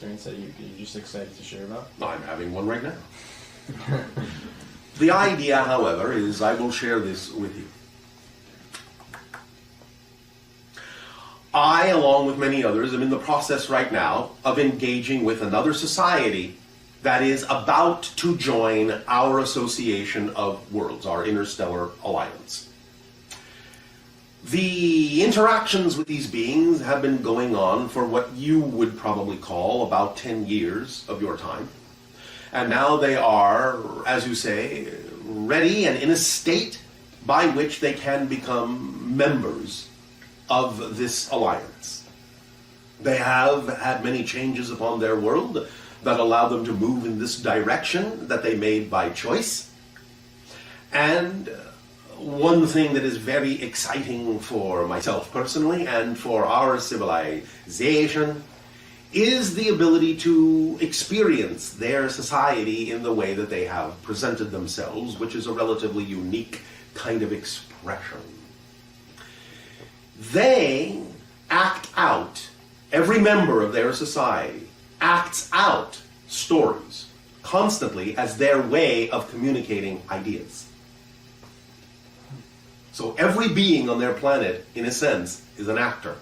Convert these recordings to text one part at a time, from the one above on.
experience that you're just excited to share about? I'm having one right now. The idea, however, is I will share this with you. I, along with many others, am in the process right now of engaging with another society that is about to join our association of worlds, our interstellar alliance. The interactions with these beings have been going on for what you would probably call about 10 years of your time. And now they are, as you say, ready and in a state by which they can become members of this alliance. They have had many changes upon their world that allow them to move in this direction that they made by choice. And one thing that is very exciting for myself personally and for our civilization is the ability to experience their society in the way that they have presented themselves, which is a relatively unique kind of expression. They act out, every member of their society acts out stories constantly as their way of communicating ideas. So every being on their planet, in a sense, is an actor.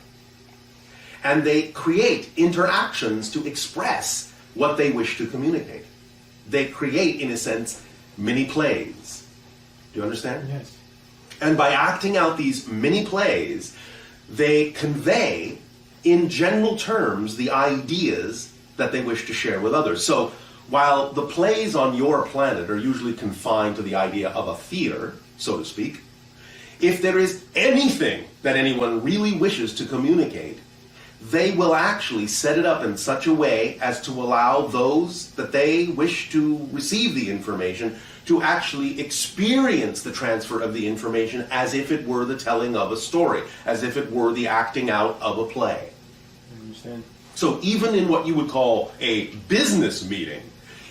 And they create interactions to express what they wish to communicate. They create, in a sense, mini plays. Do you understand? Yes. And by acting out these mini plays, they convey, in general terms, the ideas that they wish to share with others. So while the plays on your planet are usually confined to the idea of a theater, so to speak, if there is anything that anyone really wishes to communicate, they will actually set it up in such a way as to allow those that they wish to receive the information to actually experience the transfer of the information as if it were the telling of a story, as if it were the acting out of a play. I understand. So even in what you would call a business meeting,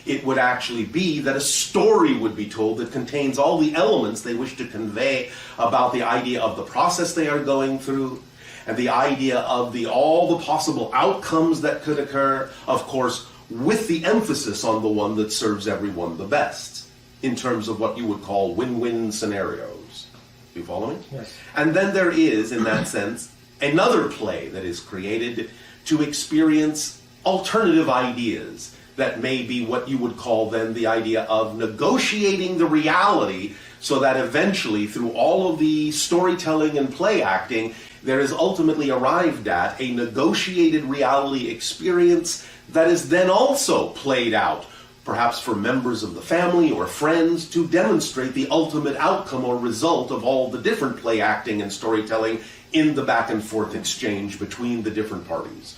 it would actually be that a story would be told that contains all the elements they wish to convey about the idea of the process they are going through, and the idea of all the possible outcomes that could occur, of course, with the emphasis on the one that serves everyone the best, in terms of what you would call win-win scenarios. Do you follow me? Yes. And then there is, in that sense, another play that is created to experience alternative ideas that may be what you would call then the idea of negotiating the reality, so that eventually, through all of the storytelling and play acting, there is ultimately arrived at a negotiated reality experience that is then also played out, perhaps for members of the family or friends, to demonstrate the ultimate outcome or result of all the different play acting and storytelling in the back and forth exchange between the different parties.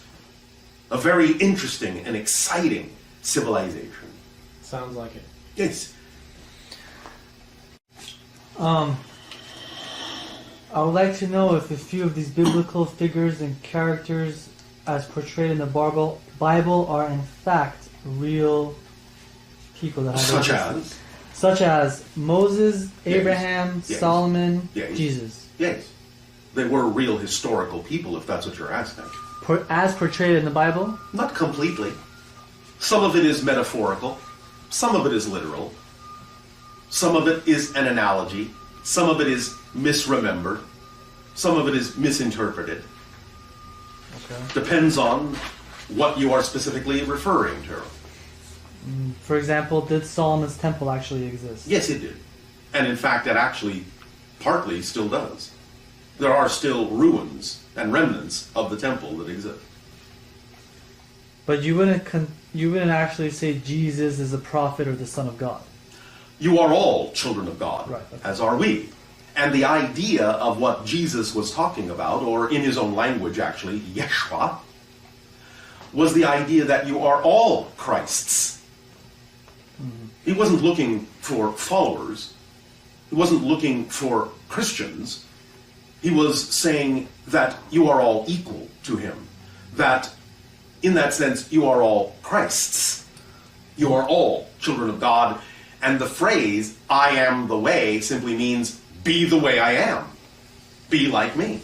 A very interesting and exciting civilization. Sounds like it. Yes. I would like to know if a few of these biblical figures and characters as portrayed in the Bible are in fact real people that have such as Moses, Abraham, Yes. Solomon, Yes. Jesus. Yes. They were real historical people, if that's what you're asking. As portrayed in the Bible? Not completely. Some of it is metaphorical. Some of it is literal. Some of it is an analogy. Some of it is misremembered. Some of it is misinterpreted. Okay. Depends on what you are specifically referring to. For example, did Solomon's temple actually exist? Yes, it did. And in fact, it actually partly still does. There are still ruins and remnants of the temple that exist. But you wouldn't actually say Jesus is a prophet or the Son of God. You are all children of God, Right, okay. as are we. And the idea of what Jesus was talking about, or in his own language actually, Yeshua, was the idea that you are all Christ's. Mm-hmm. He wasn't looking for followers. He wasn't looking for Christians. He was saying that you are all equal to him. That, in that sense, you are all Christ's. You are all children of God. And the phrase, I am the way, simply means, be the way I am. Be like me.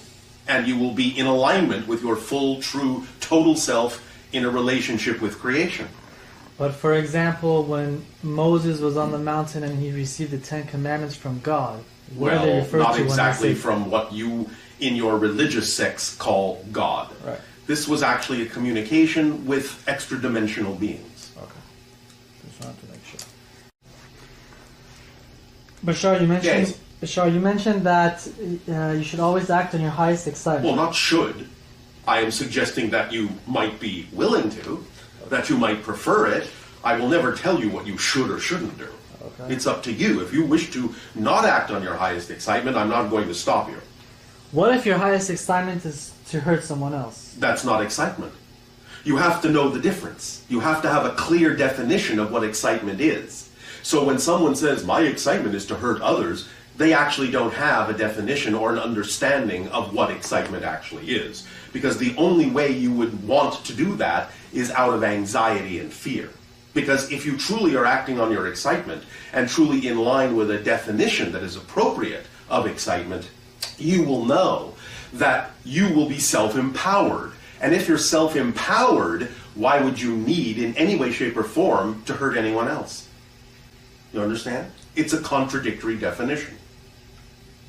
And you will be in alignment with your full, true, total self in a relationship with creation. But for example, when Moses was on the mountain and he received the Ten Commandments from God, what do they Well, refer not to exactly when they say... from what you in your religious sects call God. Right. This was actually a communication with extra-dimensional beings. Okay. Just wanted to make sure. Bashar, you mentioned... Yes. Bashar, you mentioned that you should always act on your highest excitement. Well, not should. I am suggesting that you might be willing to, that you might prefer it. I will never tell you what you should or shouldn't do. Okay. It's up to you. If you wish to not act on your highest excitement, I'm not going to stop you. What if your highest excitement is to hurt someone else? That's not excitement. You have to know the difference. You have to have a clear definition of what excitement is. So when someone says, my excitement is to hurt others, they actually don't have a definition or an understanding of what excitement actually is. Because the only way you would want to do that is out of anxiety and fear. Because if you truly are acting on your excitement and truly in line with a definition that is appropriate of excitement, you will know that you will be self-empowered. And if you're self-empowered, why would you need in any way, shape, or form to hurt anyone else? You understand? It's a contradictory definition.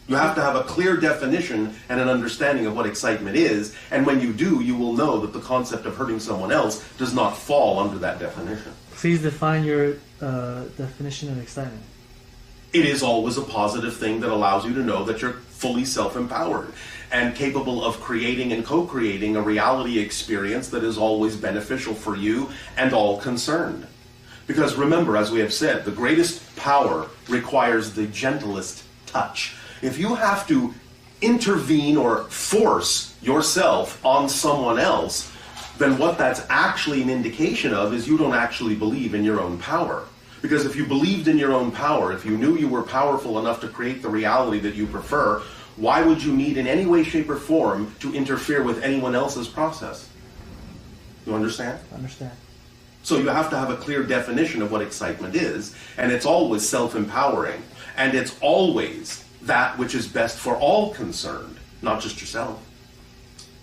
You have to have a clear definition and an understanding of what excitement is, and when you do, you will know that the concept of hurting someone else does not fall under that definition. Please define your definition of excitement. It is always a positive thing that allows you to know that you're fully self-empowered and capable of creating and co-creating a reality experience that is always beneficial for you and all concerned. Because remember, as we have said, the greatest power requires the gentlest touch. If you have to intervene or force yourself on someone else, then what that's actually an indication of is you don't actually believe in your own power. Because if you believed in your own power, if you knew you were powerful enough to create the reality that you prefer, why would you need in any way, shape, or form to interfere with anyone else's process? You understand? I understand. So you have to have a clear definition of what excitement is, and it's always self-empowering, and it's always that which is best for all concerned, not just yourself.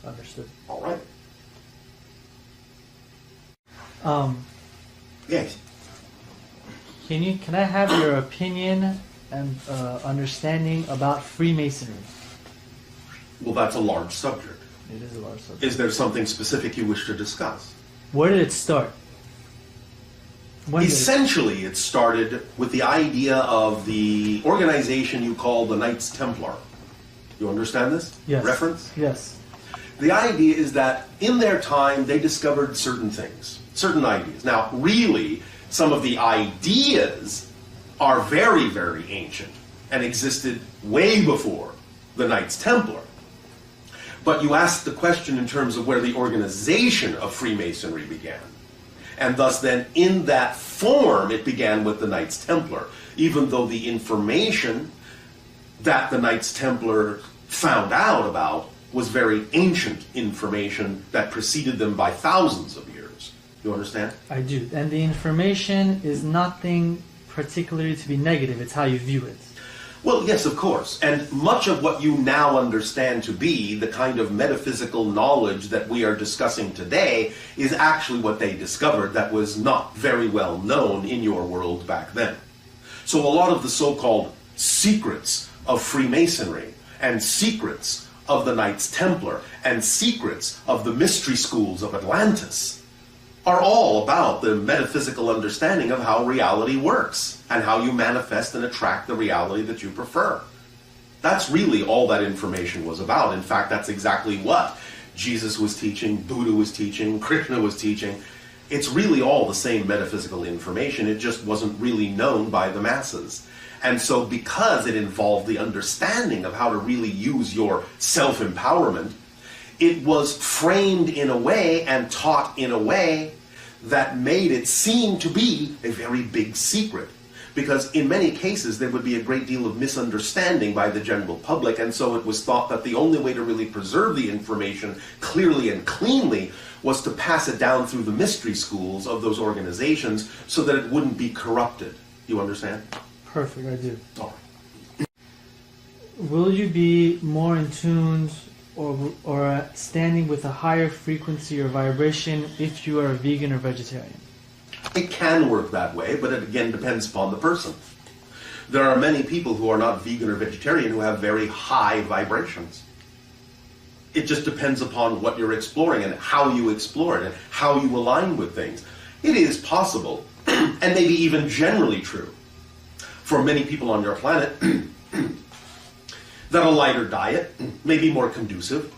Understood. All right. Yes. Can I have your opinion and understanding about Freemasonry? Well, that's a large subject. It is a large subject. Is there something specific you wish to discuss? Where did it start? When did it... Essentially, it started with the idea of the organization you call the Knights Templar. You understand this? Yes. Reference? Yes. The idea is that in their time, they discovered certain things, certain ideas. Now, really, some of the ideas are very, very ancient and existed way before the Knights Templar. But you ask the question in terms of where the organization of Freemasonry began. And thus then, in that form, it began with the Knights Templar, even though the information that the Knights Templar found out about was very ancient information that preceded them by thousands of years. You understand? I do. And the information is nothing particularly to be negative. It's how you view it. Well, yes, of course. And much of what you now understand to be the kind of metaphysical knowledge that we are discussing today is actually what they discovered that was not very well known in your world back then. So a lot of the so-called secrets of Freemasonry and secrets of the Knights Templar and secrets of the mystery schools of Atlantis are all about the metaphysical understanding of how reality works and how you manifest and attract the reality that you prefer. That's really all that information was about. In fact, that's exactly what Jesus was teaching, Buddha was teaching, Krishna was teaching. It's really all the same metaphysical information. It just wasn't really known by the masses. And so because it involved the understanding of how to really use your self-empowerment, it was framed in a way and taught in a way that made it seem to be a very big secret. Because in many cases there would be a great deal of misunderstanding by the general public, and so it was thought that the only way to really preserve the information clearly and cleanly was to pass it down through the mystery schools of those organizations so that it wouldn't be corrupted. You understand? Perfect, I do. All right. Will you be more in tune or standing with a higher frequency or vibration if you are a vegan or vegetarian? It can work that way, but it again depends upon the person. There are many people who are not vegan or vegetarian who have very high vibrations. It just depends upon what you're exploring and how you explore it and how you align with things. It is possible, and maybe even generally true, for many people on your planet, that a lighter diet may be more conducive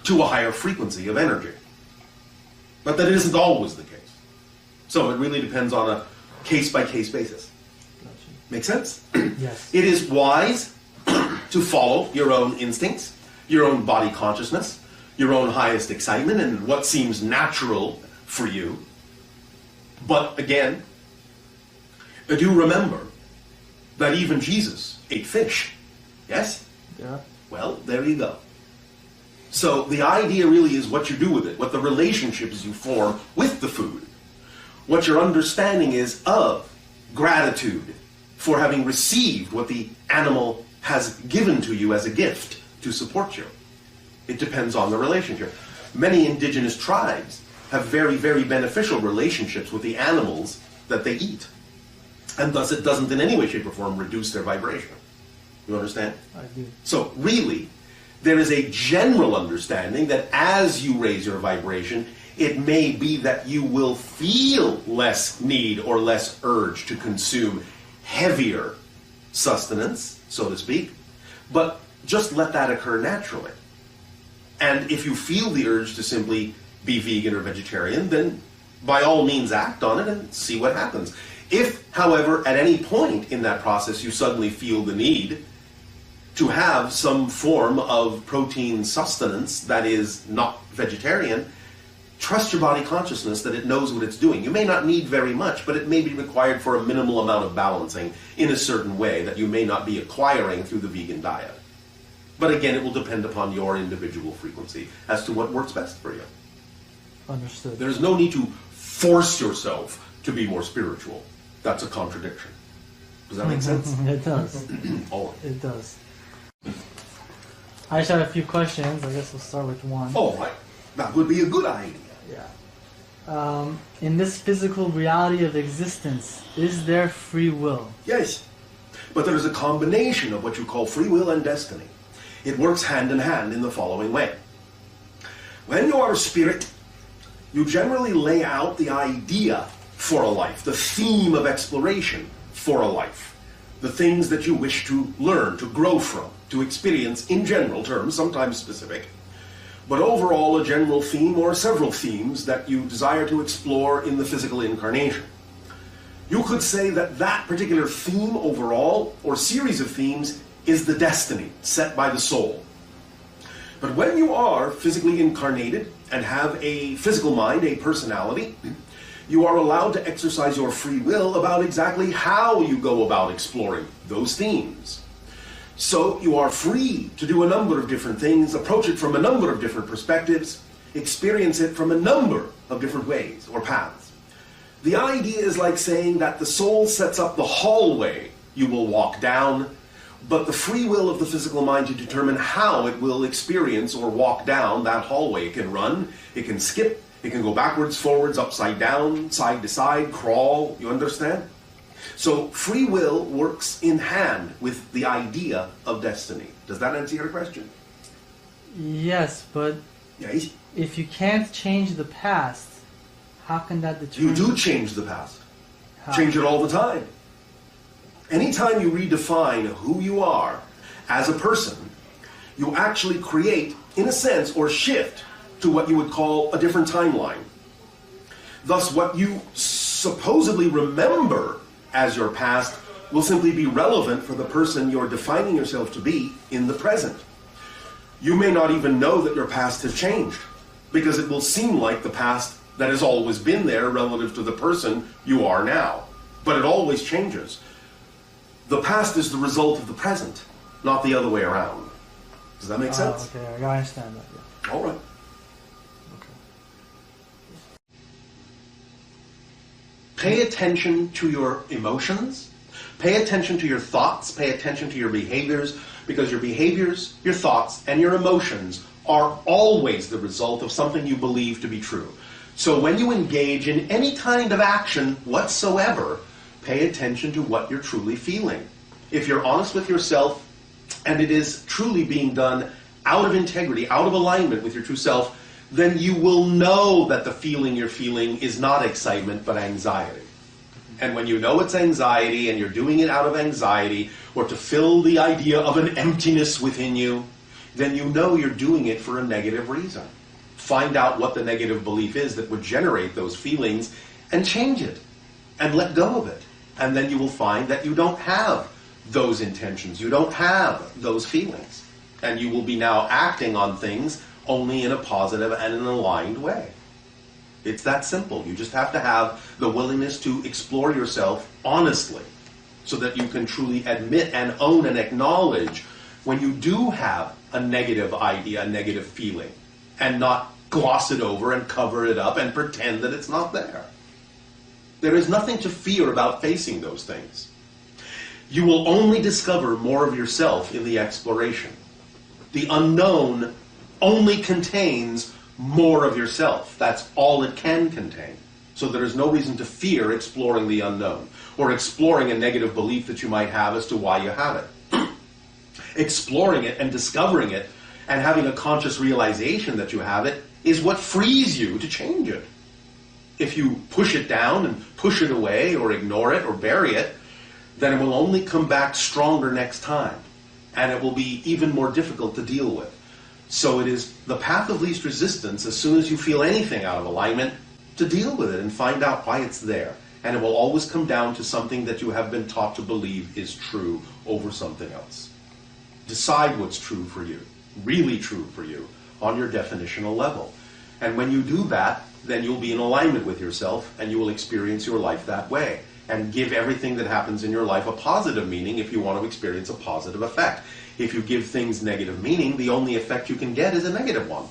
to a higher frequency of energy. But that isn't always the case. So it really depends on a case-by-case basis. Gotcha. Make sense? Yes. It is wise to follow your own instincts, your own body consciousness, your own highest excitement, and what seems natural for you. But again, do remember that even Jesus ate fish. Yes? Yeah. Well, there you go. So the idea really is what you do with it, what the relationships you form with the food, what your understanding is of gratitude for having received what the animal has given to you as a gift to support you. It depends on the relationship. Many indigenous tribes have very, very beneficial relationships with the animals that they eat. And thus it doesn't in any way, shape, or form reduce their vibration. You understand? I do. So really, there is a general understanding that as you raise your vibration, it may be that you will feel less need or less urge to consume heavier sustenance, so to speak, but just let that occur naturally. And if you feel the urge to simply be vegan or vegetarian, then by all means act on it and see what happens. If, however, at any point in that process you suddenly feel the need to have some form of protein sustenance that is not vegetarian, trust your body consciousness that it knows what it's doing. You may not need very much, but it may be required for a minimal amount of balancing in a certain way that you may not be acquiring through the vegan diet. But again, it will depend upon your individual frequency as to what works best for you. Understood. There's no need to force yourself to be more spiritual. That's a contradiction. Does that make sense? It does. Oh. It does. I just have a few questions. I guess we'll start with one. All right. That would be a good idea. Yeah. In this physical reality of existence, is there free will? Yes. But there is a combination of what you call free will and destiny. It works hand in hand in the following way. When you are a spirit, you generally lay out the idea for a life, the theme of exploration for a life, the things that you wish to learn, to grow from, to experience in general terms, sometimes specific, but overall a general theme or several themes that you desire to explore in the physical incarnation. You could say that that particular theme overall, or series of themes, is the destiny set by the soul. But when you are physically incarnated and have a physical mind, a personality, you are allowed to exercise your free will about exactly how you go about exploring those themes. So you are free to do a number of different things, approach it from a number of different perspectives, experience it from a number of different ways or paths. The idea is like saying that the soul sets up the hallway you will walk down, but the free will of the physical mind to determine how it will experience or walk down that hallway. It can run, it can skip, it can go backwards, forwards, upside down, side to side, crawl, you understand? So free will works in hand with the idea of destiny. Does that answer your question? Yes, but Yes. if you can't change the past, how can that determine? You do change the past. How? Change it all the time. Anytime you redefine who you are as a person, you actually create, in a sense, or shift to what you would call a different timeline. Thus, what you supposedly remember as your past will simply be relevant for the person you're defining yourself to be in the present. You may not even know that your past has changed, because it will seem like the past that has always been there relative to the person you are now. But it always changes. The past is the result of the present, not the other way around. Does that make sense? Okay, I understand that. Yeah. All right. Okay. Pay attention to your emotions, Pay attention to your thoughts, pay attention to your behaviors, because your behaviors, your thoughts, and your emotions are always the result of something you believe to be true. So when you engage in any kind of action whatsoever, pay attention to what you're truly feeling. If you're honest with yourself, and it is truly being done out of integrity, out of alignment with your true self, then you will know that the feeling you're feeling is not excitement, but anxiety. And when you know it's anxiety, and you're doing it out of anxiety, or to fill the idea of an emptiness within you, then you know you're doing it for a negative reason. Find out what the negative belief is that would generate those feelings, and change it, and let go of it. And then you will find that you don't have those intentions, you don't have those feelings. And you will be now acting on things only in a positive and an aligned way. It's that simple. You just have to have the willingness to explore yourself honestly, so that you can truly admit and own and acknowledge when you do have a negative idea, a negative feeling, and not gloss it over and cover it up and pretend that it's not there. There is nothing to fear about facing those things. You will only discover more of yourself in the exploration. The unknown only contains more of yourself. That's all it can contain. So there is no reason to fear exploring the unknown, or exploring a negative belief that you might have as to why you have it. Exploring it and discovering it and having a conscious realization that you have it is what frees you to change it. If you push it down and push it away or ignore it or bury it, then it will only come back stronger next time, and it will be even more difficult to deal with. So it is the path of least resistance, as soon as you feel anything out of alignment, to deal with it and find out why it's there. And it will always come down to something that you have been taught to believe is true over something else. Decide what's true for you, really true for you, on your definitional level. And when you do that, then you'll be in alignment with yourself, and you will experience your life that way. And give everything that happens in your life a positive meaning if you want to experience a positive effect. If you give things negative meaning, the only effect you can get is a negative one.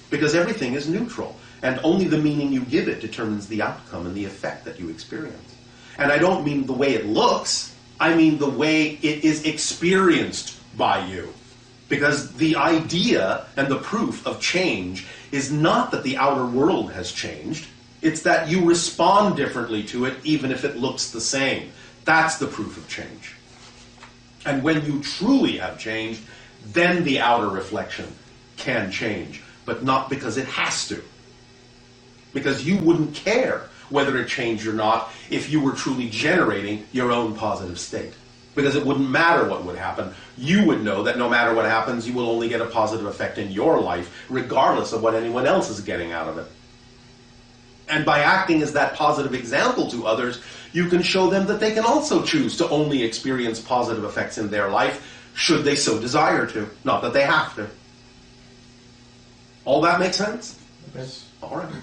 Because everything is neutral. And only the meaning you give it determines the outcome and the effect that you experience. And I don't mean the way it looks, I mean the way it is experienced by you. Because the idea and the proof of change is not that the outer world has changed. It's that you respond differently to it, even if it looks the same. That's the proof of change. And when you truly have changed, then the outer reflection can change, but not because it has to. Because you wouldn't care whether it changed or not if you were truly generating your own positive state. Because it wouldn't matter what would happen. You would know that no matter what happens, you will only get a positive effect in your life, regardless of what anyone else is getting out of it. And by acting as that positive example to others, you can show them that they can also choose to only experience positive effects in their life, should they so desire to. Not that they have to. All that makes sense? Yes. All right.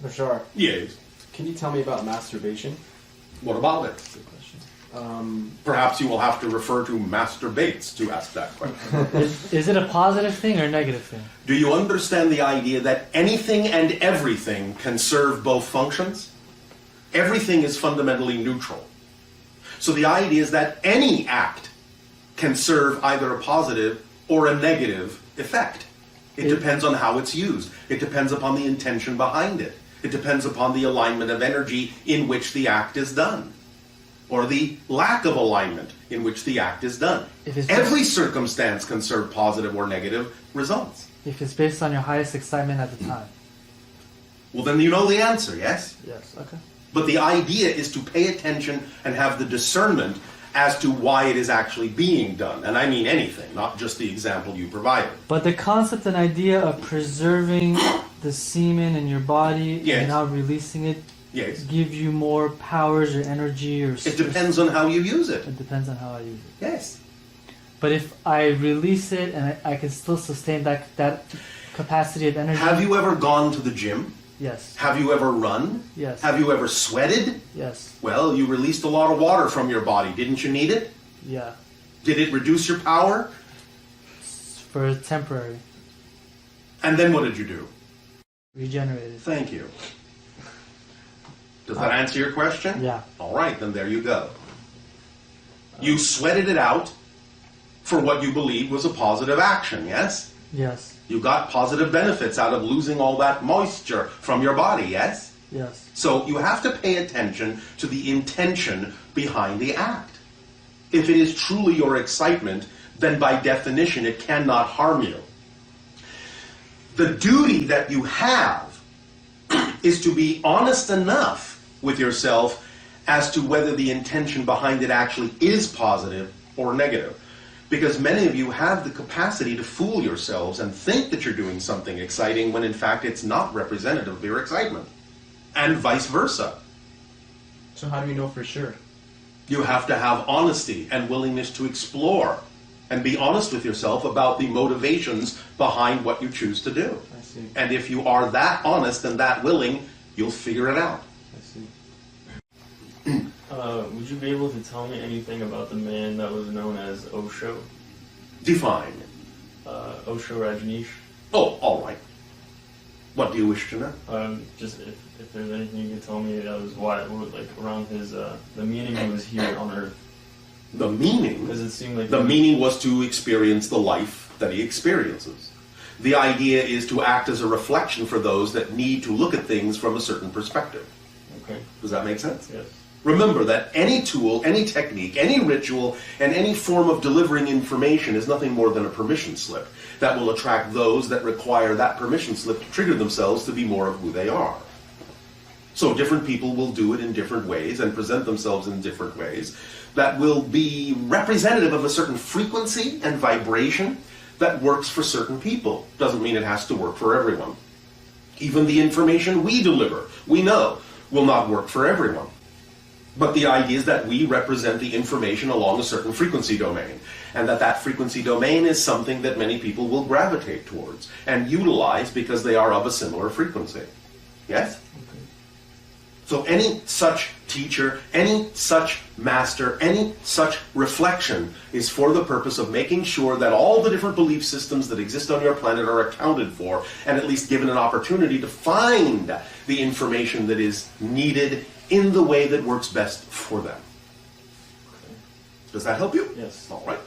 Bashar, Yes. can you tell me about masturbation? What about it? That's a good question. Perhaps you will have to refer to Master Bates to ask that question. Is it a positive thing or a negative thing? Do you understand the idea that anything and everything can serve both functions? Everything is fundamentally neutral. So the idea is that any act can serve either a positive or a negative effect. It depends on how it's used. It depends upon the intention behind it. It depends upon the alignment of energy in which the act is done, or the lack of alignment in which the act is done. Every circumstance can serve positive or negative results. If it's based on your highest excitement at the time. Well, then you know the answer, yes? Yes, okay. But the idea is to pay attention and have the discernment as to why it is actually being done. And I mean anything, not just the example you provided. But the concept and idea of preserving the semen in your body Yes. and not releasing it Yes. give you more powers or energy or... It depends on how you use it. It depends on how I use it. Yes. But if I release it and I can still sustain that capacity of energy... Have you ever gone to the gym? Yes. Have you ever run? Yes. Have you ever sweated? Yes. Well, you released a lot of water from your body. Didn't you need it? Yeah. Did it reduce your power? For temporary. And then what did you do? Regenerated. Thank you. Does that answer your question? Yeah. All right, then there you go. You sweated it out for what you believed was a positive action, yes? Yes. You got positive benefits out of losing all that moisture from your body, yes? Yes. So you have to pay attention to the intention behind the act. If it is truly your excitement, then by definition it cannot harm you. The duty that you have is to be honest enough with yourself as to whether the intention behind it actually is positive or negative. Because many of you have the capacity to fool yourselves and think that you're doing something exciting when in fact it's not representative of your excitement. And vice versa. So how do you know for sure? You have to have honesty and willingness to explore and be honest with yourself about the motivations behind what you choose to do. I see. And if you are that honest and that willing, you'll figure it out. I see. Would you be able to tell me anything about the man that was known as Osho? Define. Osho Rajneesh? Oh, all right. What do you wish to know? Just if there's anything you could tell me that was why, like around his, the meaning he was here on Earth. The meaning? Because it seemed like... The meaning was to experience the life that he experiences. The idea is to act as a reflection for those that need to look at things from a certain perspective. Okay. Does that make sense? Yes. Remember that any tool, any technique, any ritual, and any form of delivering information is nothing more than a permission slip that will attract those that require that permission slip to trigger themselves to be more of who they are. So different people will do it in different ways and present themselves in different ways that will be representative of a certain frequency and vibration that works for certain people. Doesn't mean it has to work for everyone. Even the information we deliver, we know, will not work for everyone. But the idea is that we represent the information along a certain frequency domain, and that frequency domain is something that many people will gravitate towards and utilize because they are of a similar frequency. Yes? Okay. So any such teacher, any such master, any such reflection is for the purpose of making sure that all the different belief systems that exist on your planet are accounted for and at least given an opportunity to find the information that is needed in the way that works best for them. Okay. Does that help you? Yes. All right.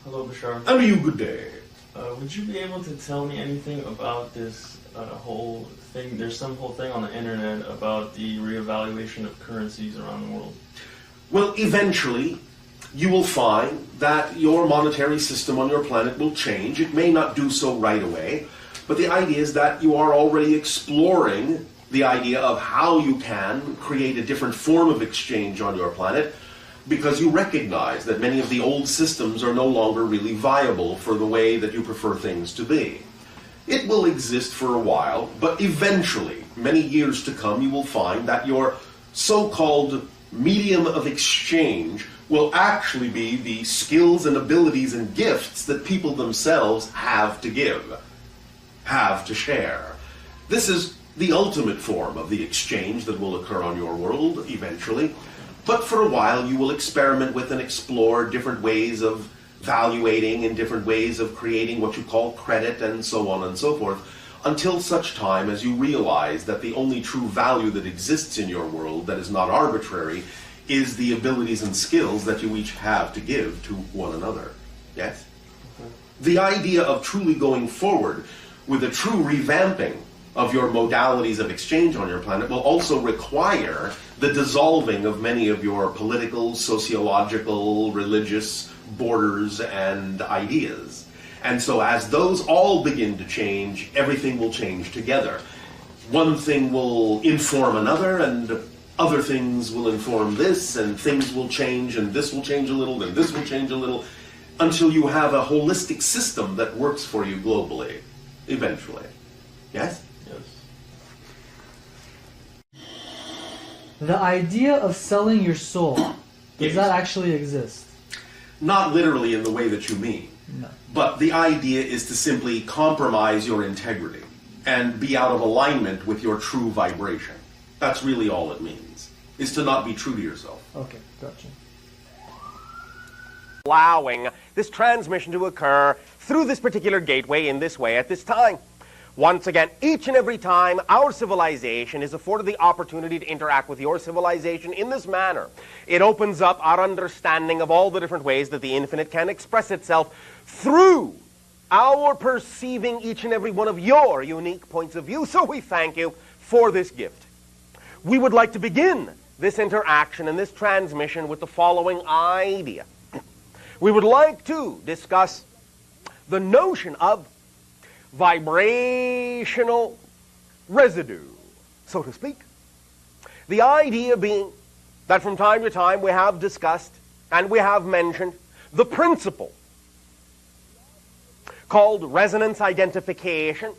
Hello, Bashar. And you, good day. Would you be able to tell me anything about this whole thing? There's some whole thing on the internet about the reevaluation of currencies around the world. Well, eventually, you will find that your monetary system on your planet will change. It may not do so right away, but the idea is that you are already exploring the idea of how you can create a different form of exchange on your planet because you recognize that many of the old systems are no longer really viable for the way that you prefer things to be. It will exist for a while, but eventually, many years to come, you will find that your so-called medium of exchange will actually be the skills and abilities and gifts that people themselves have to give, have to share. This is the ultimate form of the exchange that will occur on your world eventually. But for a while you will experiment with and explore different ways of valuating and different ways of creating what you call credit and so on and so forth, until such time as you realize that the only true value that exists in your world that is not arbitrary is the abilities and skills that you each have to give to one another. Yes? Okay. The idea of truly going forward with a true revamping of your modalities of exchange on your planet will also require the dissolving of many of your political, sociological, religious borders and ideas. And so as those all begin to change, everything will change together. One thing will inform another, and other things will inform this, and things will change, and this will change a little, and this will change a little, until you have a holistic system that works for you globally, eventually. Yes? Yes. The idea of selling your soul, does Yes. that actually exist? Not literally in the way that you mean. No. But the idea is to simply compromise your integrity and be out of alignment with your true vibration. That's really all it means, is to not be true to yourself. Okay, gotcha. Allowing this transmission to occur through this particular gateway in this way at this time. Once again, each and every time our civilization is afforded the opportunity to interact with your civilization in this manner, it opens up our understanding of all the different ways that the infinite can express itself through our perceiving each and every one of your unique points of view. So we thank you for this gift. We would like to begin this interaction and this transmission with the following idea. We would like to discuss the notion of vibrational residue, so to speak. The idea being that from time to time we have discussed and we have mentioned the principle called resonance identification.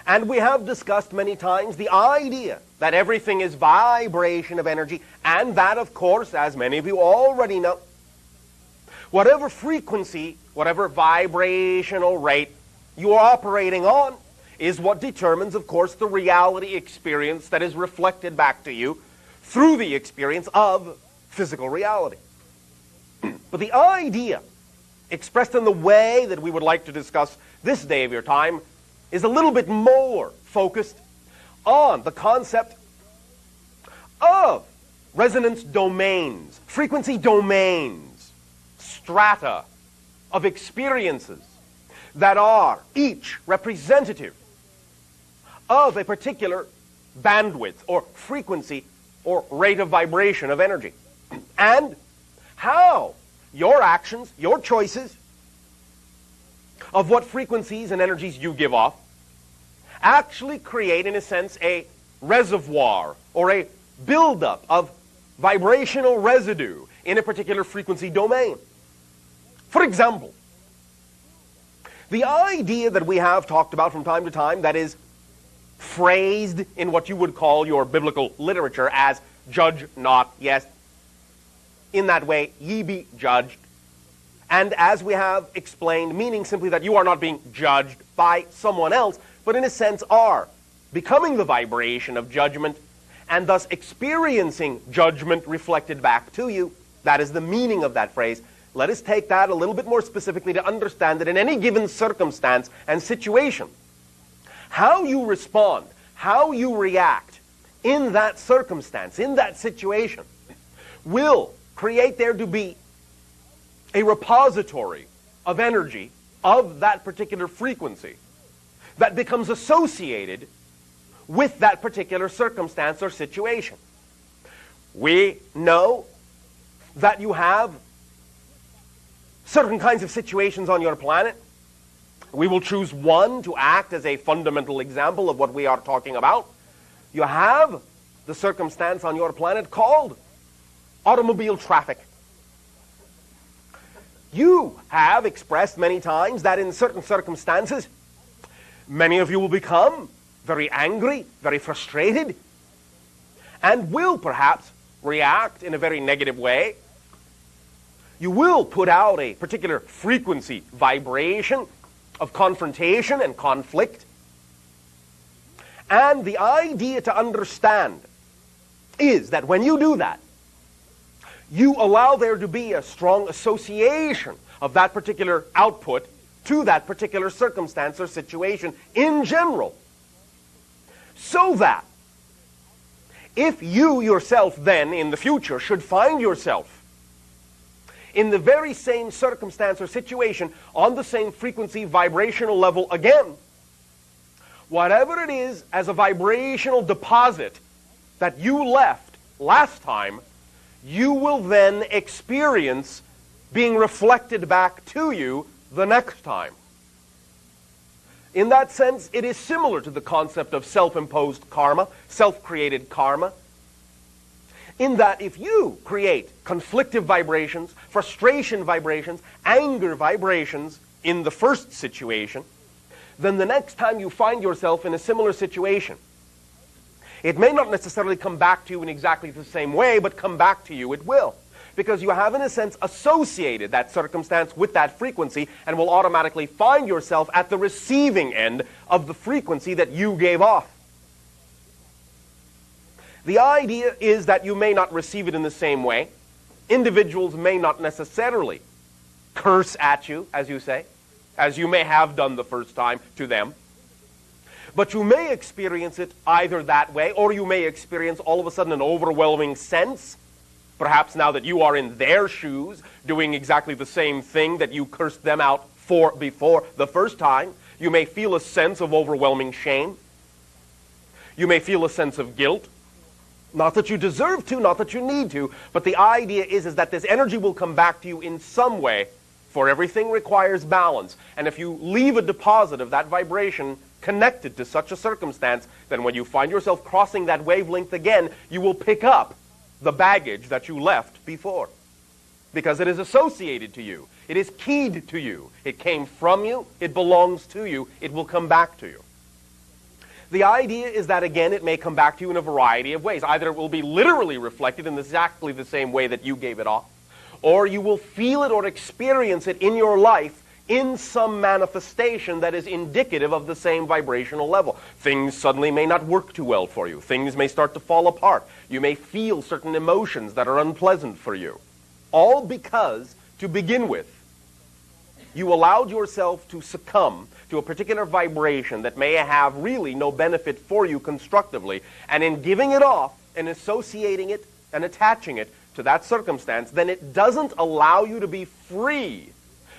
And we have discussed many times the idea that everything is vibration of energy, and that, of course, as many of you already know, whatever frequency, whatever vibrational rate you are operating on is what determines, of course, the reality experience that is reflected back to you through the experience of physical reality. But the idea expressed in the way that we would like to discuss this day of your time is a little bit more focused on the concept of resonance domains, frequency domains, strata of experiences that are each representative of a particular bandwidth or frequency or rate of vibration of energy, and how your actions, your choices of what frequencies and energies you give off actually create, in a sense, a reservoir or a buildup of vibrational residue in a particular frequency domain. For example, the idea that we have talked about from time to time that is phrased in what you would call your biblical literature as judge not, yes, in that way ye be judged. And as we have explained, meaning simply that you are not being judged by someone else, but in a sense are becoming the vibration of judgment and thus experiencing judgment reflected back to you. That is the meaning of that phrase. Let us take that a little bit more specifically to understand that in any given circumstance and situation, how you respond, how you react in that circumstance, in that situation, will create there to be a repository of energy of that particular frequency that becomes associated with that particular circumstance or situation. We know that you have certain kinds of situations on your planet. We will choose one to act as a fundamental example of what we are talking about. You have the circumstance on your planet called automobile traffic. You have expressed many times that in certain circumstances, many of you will become very angry, very frustrated, and will perhaps react in a very negative way. You will put out a particular frequency, vibration of confrontation and conflict. And the idea to understand is that when you do that, you allow there to be a strong association of that particular output to that particular circumstance or situation in general. So that if you yourself then in the future should find yourself in the very same circumstance or situation on the same frequency vibrational level again, whatever it is as a vibrational deposit that you left last time, you will then experience being reflected back to you the next time. In that sense, it is similar to the concept of self-imposed karma, self-created karma, in that if you create conflictive vibrations, frustration vibrations, anger vibrations in the first situation, then the next time you find yourself in a similar situation, it may not necessarily come back to you in exactly the same way, but come back to you it will. Because you have, in a sense, associated that circumstance with that frequency and will automatically find yourself at the receiving end of the frequency that you gave off. The idea is that you may not receive it in the same way. Individuals may not necessarily curse at you, as you say, as you may have done the first time to them. But you may experience it either that way, or you may experience all of a sudden an overwhelming sense, perhaps now that you are in their shoes, doing exactly the same thing that you cursed them out for before the first time. You may feel a sense of overwhelming shame. You may feel a sense of guilt. Not that you deserve to, not that you need to, but the idea is that this energy will come back to you in some way, for everything requires balance. And if you leave a deposit of that vibration connected to such a circumstance, then when you find yourself crossing that wavelength again, you will pick up the baggage that you left before. Because it is associated to you. It is keyed to you. It came from you. It belongs to you. It will come back to you. The idea is that, again, it may come back to you in a variety of ways. Either it will be literally reflected in exactly the same way that you gave it off, or you will feel it or experience it in your life in some manifestation that is indicative of the same vibrational level. Things suddenly may not work too well for you. Things may start to fall apart. You may feel certain emotions that are unpleasant for you. All because, to begin with, you allowed yourself to succumb to a particular vibration that may have really no benefit for you constructively, and in giving it off and associating it and attaching it to that circumstance, then it doesn't allow you to be free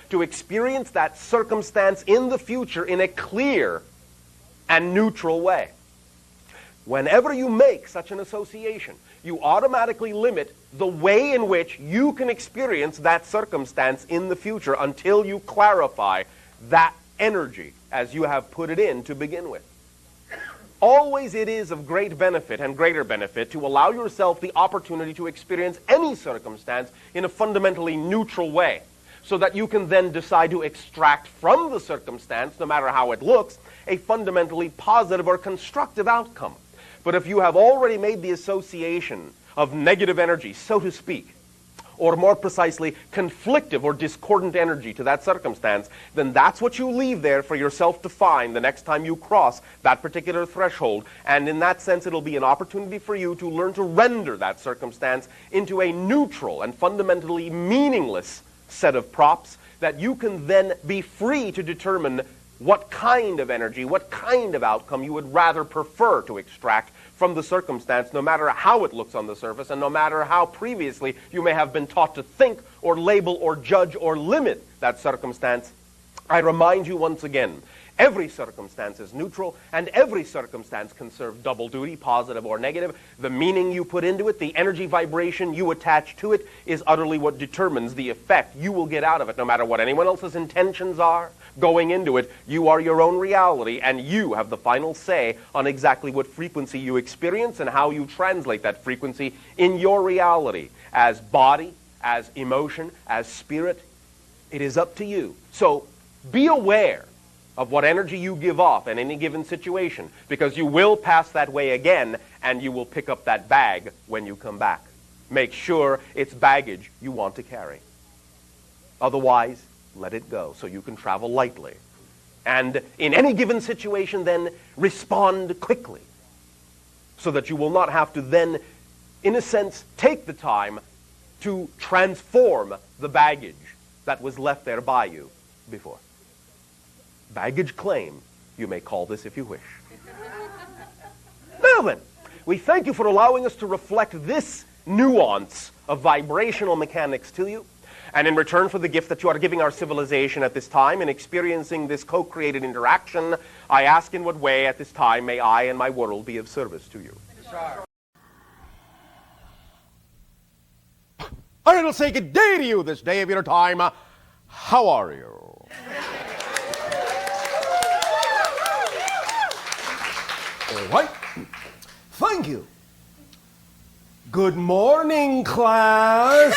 to experience that circumstance in the future in a clear and neutral way. Whenever you make such an association, you automatically limit the way in which you can experience that circumstance in the future until you clarify that energy as you have put it in to begin with. Always it is of great benefit and greater benefit to allow yourself the opportunity to experience any circumstance in a fundamentally neutral way, so that you can then decide to extract from the circumstance, no matter how it looks, a fundamentally positive or constructive outcome. But if you have already made the association of negative energy, so to speak, or more precisely, conflictive or discordant energy to that circumstance, then that's what you leave there for yourself to find the next time you cross that particular threshold. And in that sense, it'll be an opportunity for you to learn to render that circumstance into a neutral and fundamentally meaningless set of props that you can then be free to determine what kind of energy, what kind of outcome you would rather prefer to extract from the circumstance, no matter how it looks on the surface, and no matter how previously you may have been taught to think or label or judge or limit that circumstance. I remind you once again, every circumstance is neutral, and every circumstance can serve double duty, positive or negative. The meaning you put into it, the energy vibration you attach to it, is utterly what determines the effect you will get out of it, no matter what anyone else's intentions are. Going into it, you are your own reality, and you have the final say on exactly what frequency you experience and how you translate that frequency in your reality as body, as emotion, as spirit. It is up to you. So be aware of what energy you give off in any given situation, because you will pass that way again, and you will pick up that bag when you come back. Make sure it's baggage you want to carry. Otherwise, let it go so you can travel lightly. And in any given situation, then, respond quickly, so that you will not have to then, in a sense, take the time to transform the baggage that was left there by you before. Baggage claim, you may call this if you wish. Now then, we thank you for allowing us to reflect this nuance of vibrational mechanics to you. And in return for the gift that you are giving our civilization at this time in experiencing this co-created interaction, I ask in what way at this time may I and my world be of service to you. I'll say good day to you this day of your time. How are you? All right. Thank you. Good morning, class.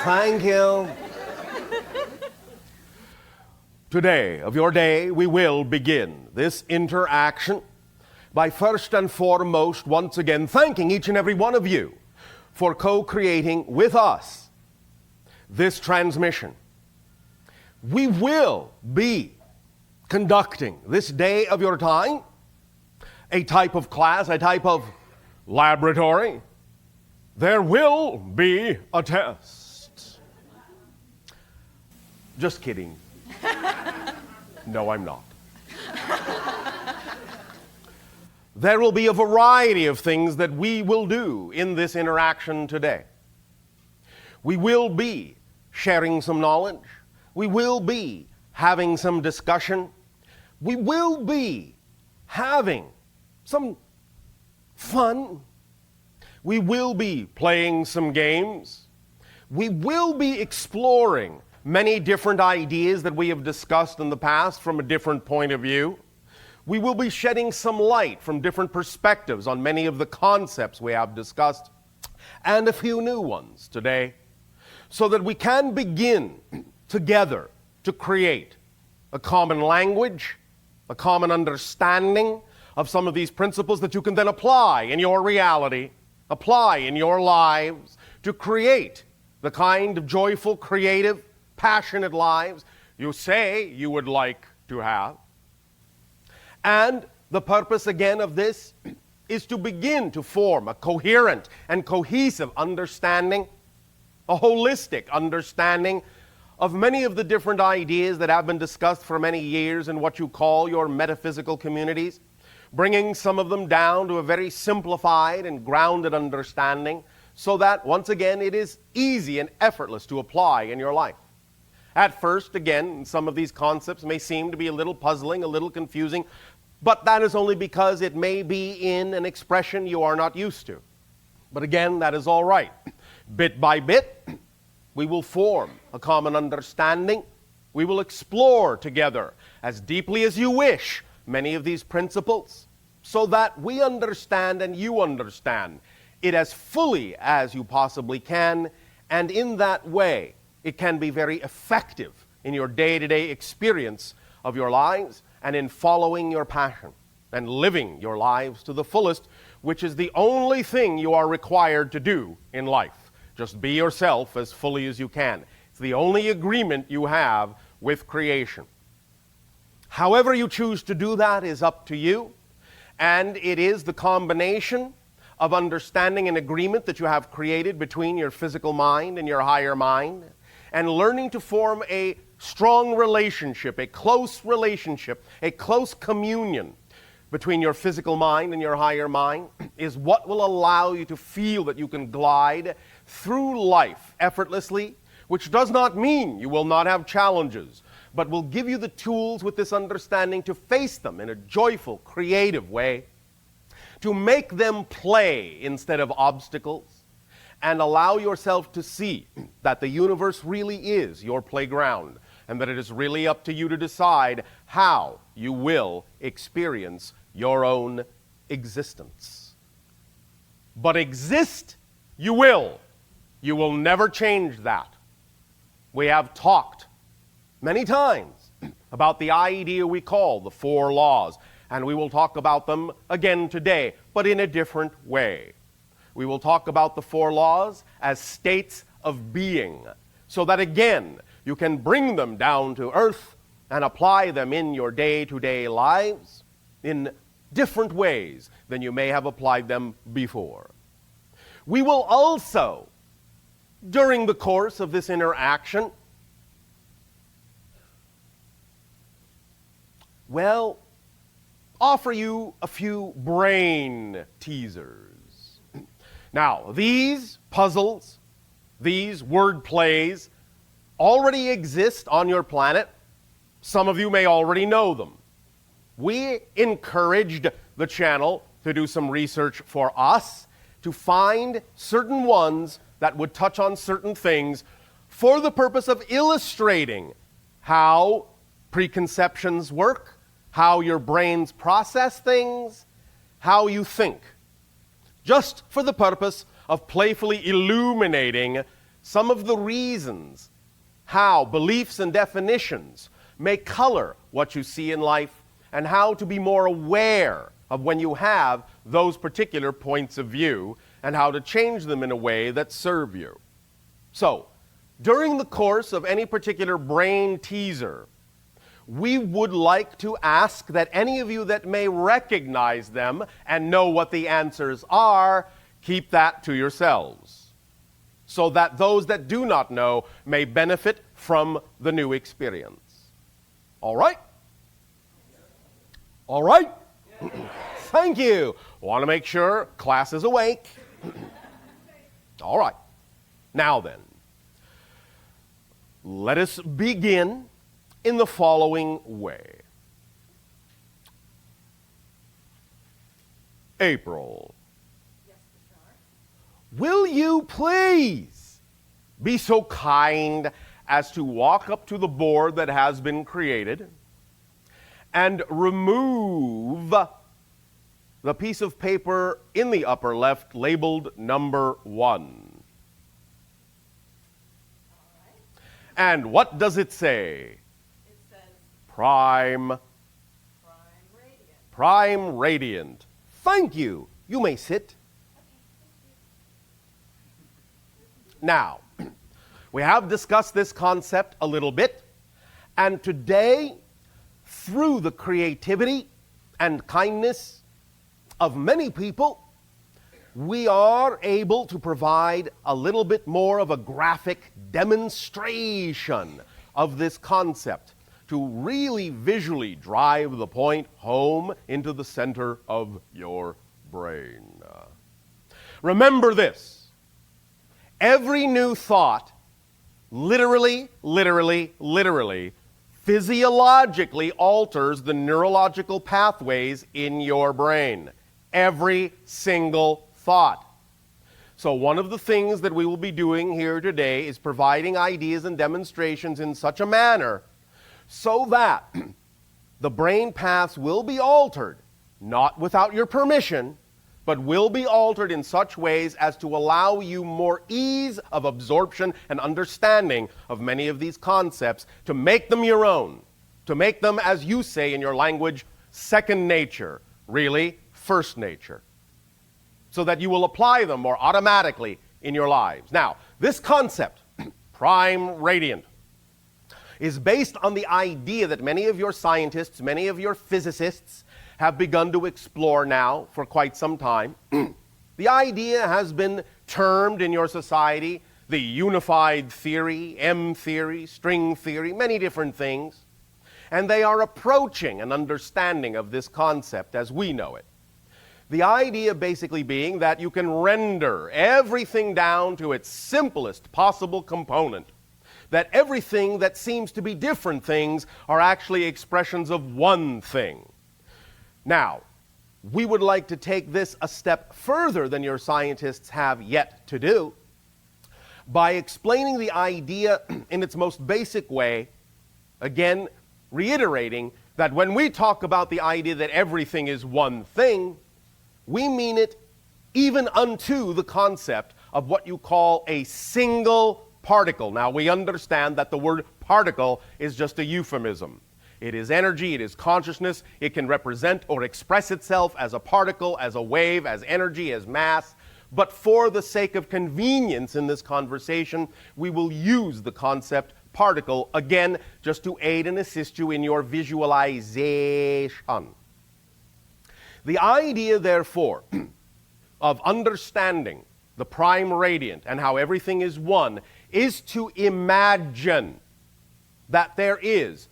Thank you. Today of your day, we will begin this interaction by first and foremost, once again, thanking each and every one of you for co-creating with us this transmission. We will be conducting this day of your time a type of class, a type of laboratory. There will be a test. Just kidding. No, I'm not. There will be a variety of things that we will do in this interaction today. We will be sharing some knowledge. We will be having some discussion. We will be having some fun. We will be playing some games. We will be exploring many different ideas that we have discussed in the past from a different point of view. We will be shedding some light from different perspectives on many of the concepts we have discussed, and a few new ones today, so that we can begin together to create a common language, a common understanding of some of these principles that you can then apply in your reality, apply in your lives, to create the kind of joyful, creative, passionate lives you say you would like to have. And the purpose again of this is to begin to form a coherent and cohesive understanding, a holistic understanding of many of the different ideas that have been discussed for many years in what you call your metaphysical communities, bringing some of them down to a very simplified and grounded understanding so that, once again, it is easy and effortless to apply in your life. At first, again, some of these concepts may seem to be a little puzzling, a little confusing, but that is only because it may be in an expression you are not used to. But again, that is all right. Bit by bit, we will form a common understanding. We will explore together, as deeply as you wish, many of these principles, so that we understand and you understand it as fully as you possibly can, and in that way, it can be very effective in your day-to-day experience of your lives and in following your passion and living your lives to the fullest, which is the only thing you are required to do in life. Just be yourself as fully as you can. It's the only agreement you have with creation. However you choose to do that is up to you, and it is the combination of understanding and agreement that you have created between your physical mind and your higher mind, and learning to form a strong relationship, a close communion between your physical mind and your higher mind is what will allow you to feel that you can glide through life effortlessly, which does not mean you will not have challenges, but will give you the tools with this understanding to face them in a joyful, creative way, to make them play instead of obstacles, and allow yourself to see that the universe really is your playground, and that it is really up to you to decide how you will experience your own existence. But exist you will. You will never change that. We have talked many times about the idea we call the 4 laws, and we will talk about them again today, but in a different way. We will talk about the 4 laws as states of being, so that again, you can bring them down to earth and apply them in your day-to-day lives in different ways than you may have applied them before. We will also, during the course of this interaction, offer you a few brain teasers. Now, these puzzles, these word plays, already exist on your planet. Some of you may already know them. We encouraged the channel to do some research for us to find certain ones that would touch on certain things for the purpose of illustrating how preconceptions work, how your brains process things, how you think. Just for the purpose of playfully illuminating some of the reasons how beliefs and definitions may color what you see in life, and how to be more aware of when you have those particular points of view, and how to change them in a way that serve you. So, during the course of any particular brain teaser, we would like to ask that any of you that may recognize them and know what the answers are, keep that to yourselves, so that those that do not know may benefit from the new experience. All right? All right? Thank you. Want to make sure class is awake. All right. Now then, let us begin in the following way. April. Yes, Bashar. Will you please be so kind as to walk up to the board that has been created and remove the piece of paper in the upper left labeled number 1. All right. And what does it say? It says Prime, prime radiant. prime radiant. Thank you. You may sit. Now, we have discussed this concept a little bit, and today, through the creativity and kindness of many people, we are able to provide a little bit more of a graphic demonstration of this concept to really visually drive the point home into the center of your brain. Remember this. Every new thought literally, physiologically alters the neurological pathways in your brain. Every single thought. So one of the things that we will be doing here today is providing ideas and demonstrations in such a manner so that the brain paths will be altered, not without your permission, but will be altered in such ways as to allow you more ease of absorption and understanding of many of these concepts, to make them your own, to make them, as you say in your language, second nature, really first nature, so that you will apply them more automatically in your lives. Now, this concept, prime radiant, is based on the idea that many of your scientists, many of your physicists have begun to explore now for quite some time. The idea has been termed in your society the unified theory, M theory, string theory, many different things. And they are approaching an understanding of this concept as we know it. The idea basically being that you can render everything down to its simplest possible component. That everything that seems to be different things are actually expressions of one thing. Now, we would like to take this a step further than your scientists have yet to do by explaining the idea in its most basic way, again, reiterating that when we talk about the idea that everything is one thing, we mean it even unto the concept of what you call a single particle. Now, we understand that the word particle is just a euphemism. It is energy, it is consciousness, it can represent or express itself as a particle, as a wave, as energy, as mass. But for the sake of convenience in this conversation, we will use the concept particle, again, just to aid and assist you in your visualization. The idea, therefore, of understanding the prime radiant and how everything is one is to imagine that there is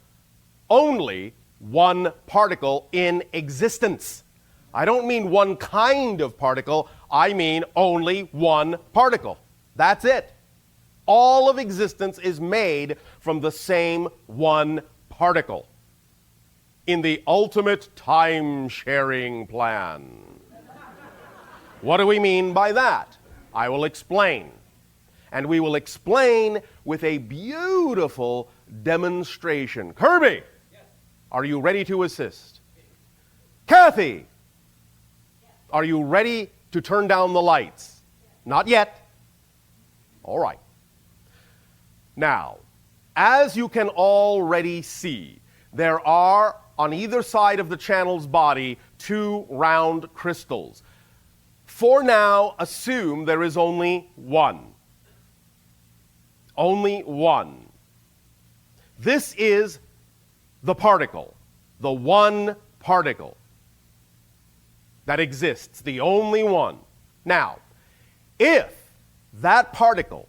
only one particle in existence. I don't mean one kind of particle, I mean only one particle. That's it. All of existence is made from the same one particle. In the ultimate time-sharing plan. What do we mean by that? I will explain. And we will explain with a beautiful demonstration. Kirby, yes. Are you ready to assist? Yes. Kathy, yes. Are you ready to turn down the lights? Yes. Not yet. All right. Now, as you can already see, there are on either side of the channel's body 2 round crystals. For now, assume there is only one. Only one. This is the particle, the one particle that exists, the only one. Now, if that particle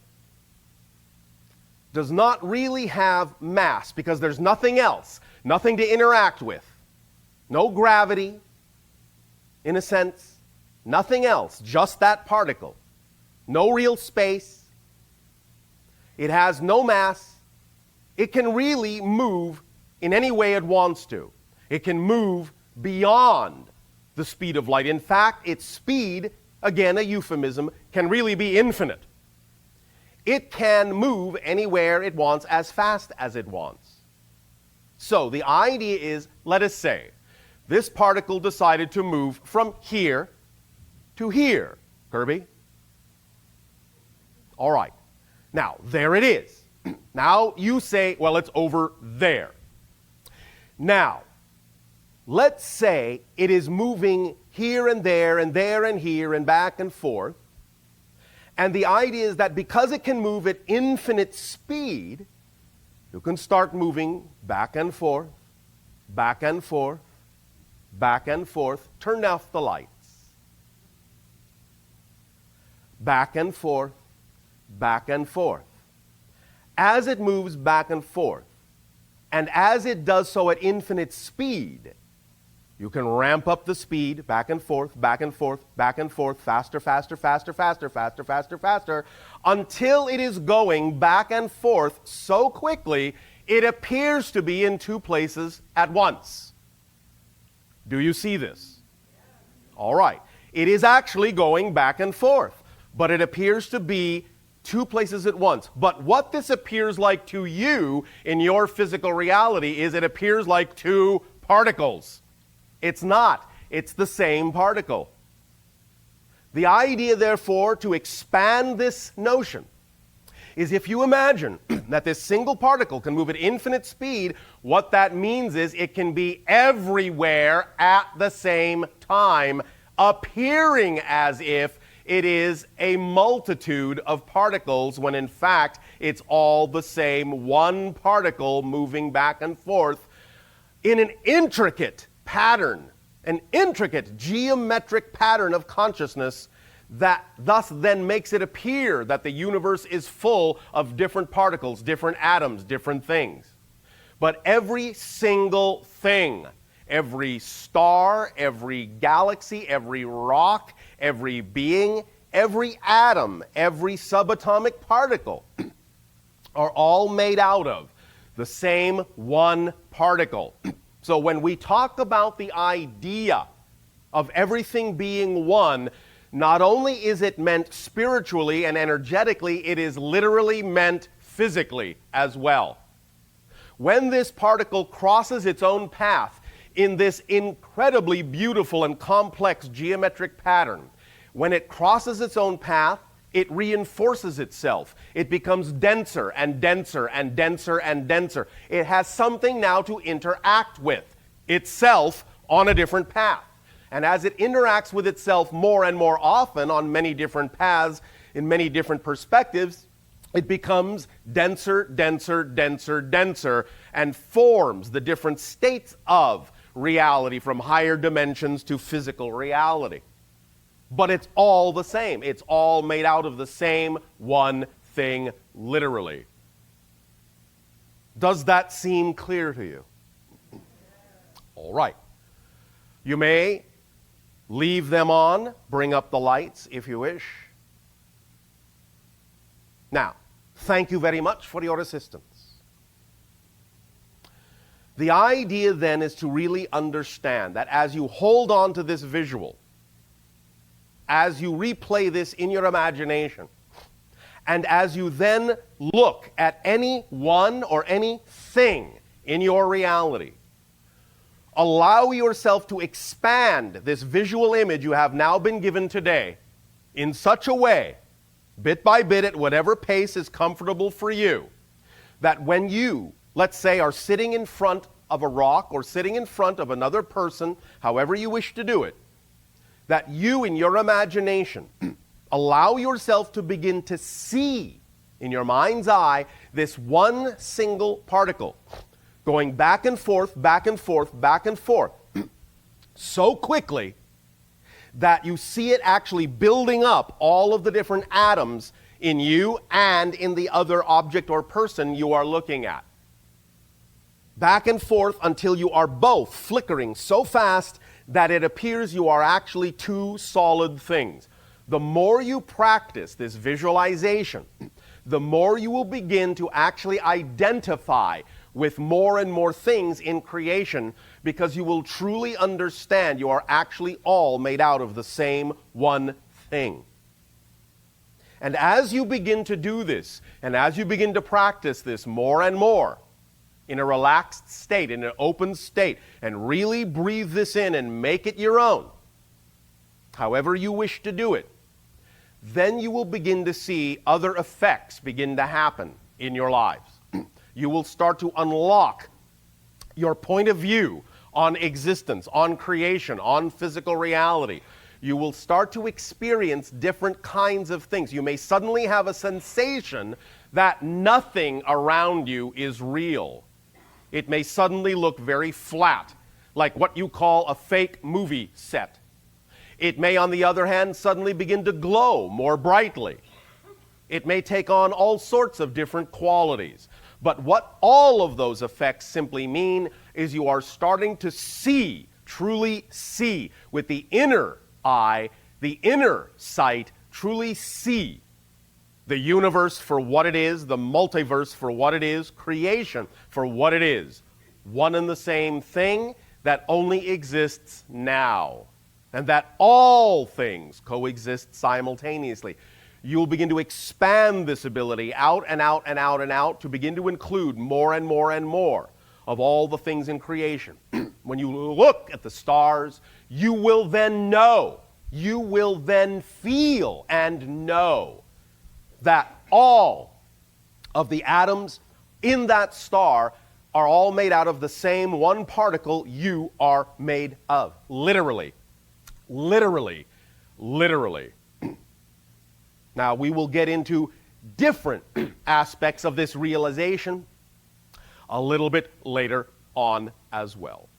does not really have mass, because there's nothing else, nothing to interact with, no gravity, in a sense, nothing else, just that particle. No real space. It has no mass. It can really move in any way it wants to. It can move beyond the speed of light. In fact, its speed, again a euphemism, can really be infinite. It can move anywhere it wants as fast as it wants. So the idea is, let us say, this particle decided to move from here to here. Kirby? All right. Now, there it is. Now you say, well, it's over there. Now, let's say it is moving here and there and there and here and back and forth. And the idea is that because it can move at infinite speed, you can start moving back and forth, back and forth, back and forth. Turn off the lights. Back and forth, back and forth. As it moves back and forth, and as it does so at infinite speed, you can ramp up the speed, back and forth, back and forth, back and forth, faster, faster, faster, faster, faster, faster, faster, until it is going back and forth so quickly it appears to be in two places at once. Do you see this? All right. It is actually going back and forth, but it appears to be two places at once. But what this appears like to you in your physical reality is it appears like two particles. It's not. It's the same particle. The idea, therefore, to expand this notion is if you imagine that this single particle can move at infinite speed, what that means is it can be everywhere at the same time, appearing as if it is a multitude of particles when in fact it's all the same one particle moving back and forth in an intricate pattern, an intricate geometric pattern of consciousness that thus then makes it appear that the universe is full of different particles, different atoms, different things. But every single thing, every star, every galaxy, every rock, every being, every atom, every subatomic particle are all made out of the same one particle. So when we talk about the idea of everything being one, not only is it meant spiritually and energetically, it is literally meant physically as well. When this particle crosses its own path in this incredibly beautiful and complex geometric pattern, when it crosses its own path, it reinforces itself. It becomes denser and denser and denser and denser. It has something now to interact with itself on a different path. And as it interacts with itself more and more often on many different paths, in many different perspectives, it becomes denser, denser, denser, denser, and forms the different states of reality from higher dimensions to physical reality. But it's all the same. It's all made out of the same one thing, literally. Does that seem clear to you? All right. You may leave them on, bring up the lights if you wish. Now, thank you very much for your assistance. The idea then is to really understand that as you hold on to this visual, as you replay this in your imagination, and as you then look at any one or anything in your reality, allow yourself to expand this visual image you have now been given today in such a way, bit by bit at whatever pace is comfortable for you, that when you, let's say, are sitting in front of a rock or sitting in front of another person, however you wish to do it, that you, in your imagination, allow yourself to begin to see in your mind's eye this one single particle going back and forth, back and forth, back and forth, so quickly that you see it actually building up all of the different atoms in you and in the other object or person you are looking at. back and forth until you are both flickering so fast that it appears you are actually two solid things. The more you practice this visualization, the more you will begin to actually identify with more and more things in creation, because you will truly understand you are actually all made out of the same one thing. And as you begin to do this, and as you begin to practice this more and more, in a relaxed state, in an open state, and really breathe this in and make it your own, however you wish to do it, then you will begin to see other effects begin to happen in your lives. You will start to unlock your point of view on existence, on creation, on physical reality. You will start to experience different kinds of things. You may suddenly have a sensation that nothing around you is real. It may suddenly look very flat, like what you call a fake movie set. It may, on the other hand, suddenly begin to glow more brightly. It may take on all sorts of different qualities. But what all of those effects simply mean is you are starting to see, truly see, with the inner eye, the inner sight, truly see the universe for what it is, the multiverse for what it is, creation for what it is. One and the same thing that only exists now, and that all things coexist simultaneously. You'll begin to expand this ability out and out and out and out to begin to include more and more and more of all the things in creation. When you look at the stars, you will then know, you will then feel and know that all of the atoms in that star are all made out of the same one particle you are made of. Literally. Literally. Literally. Now, we will get into different aspects of this realization a little bit later on as well.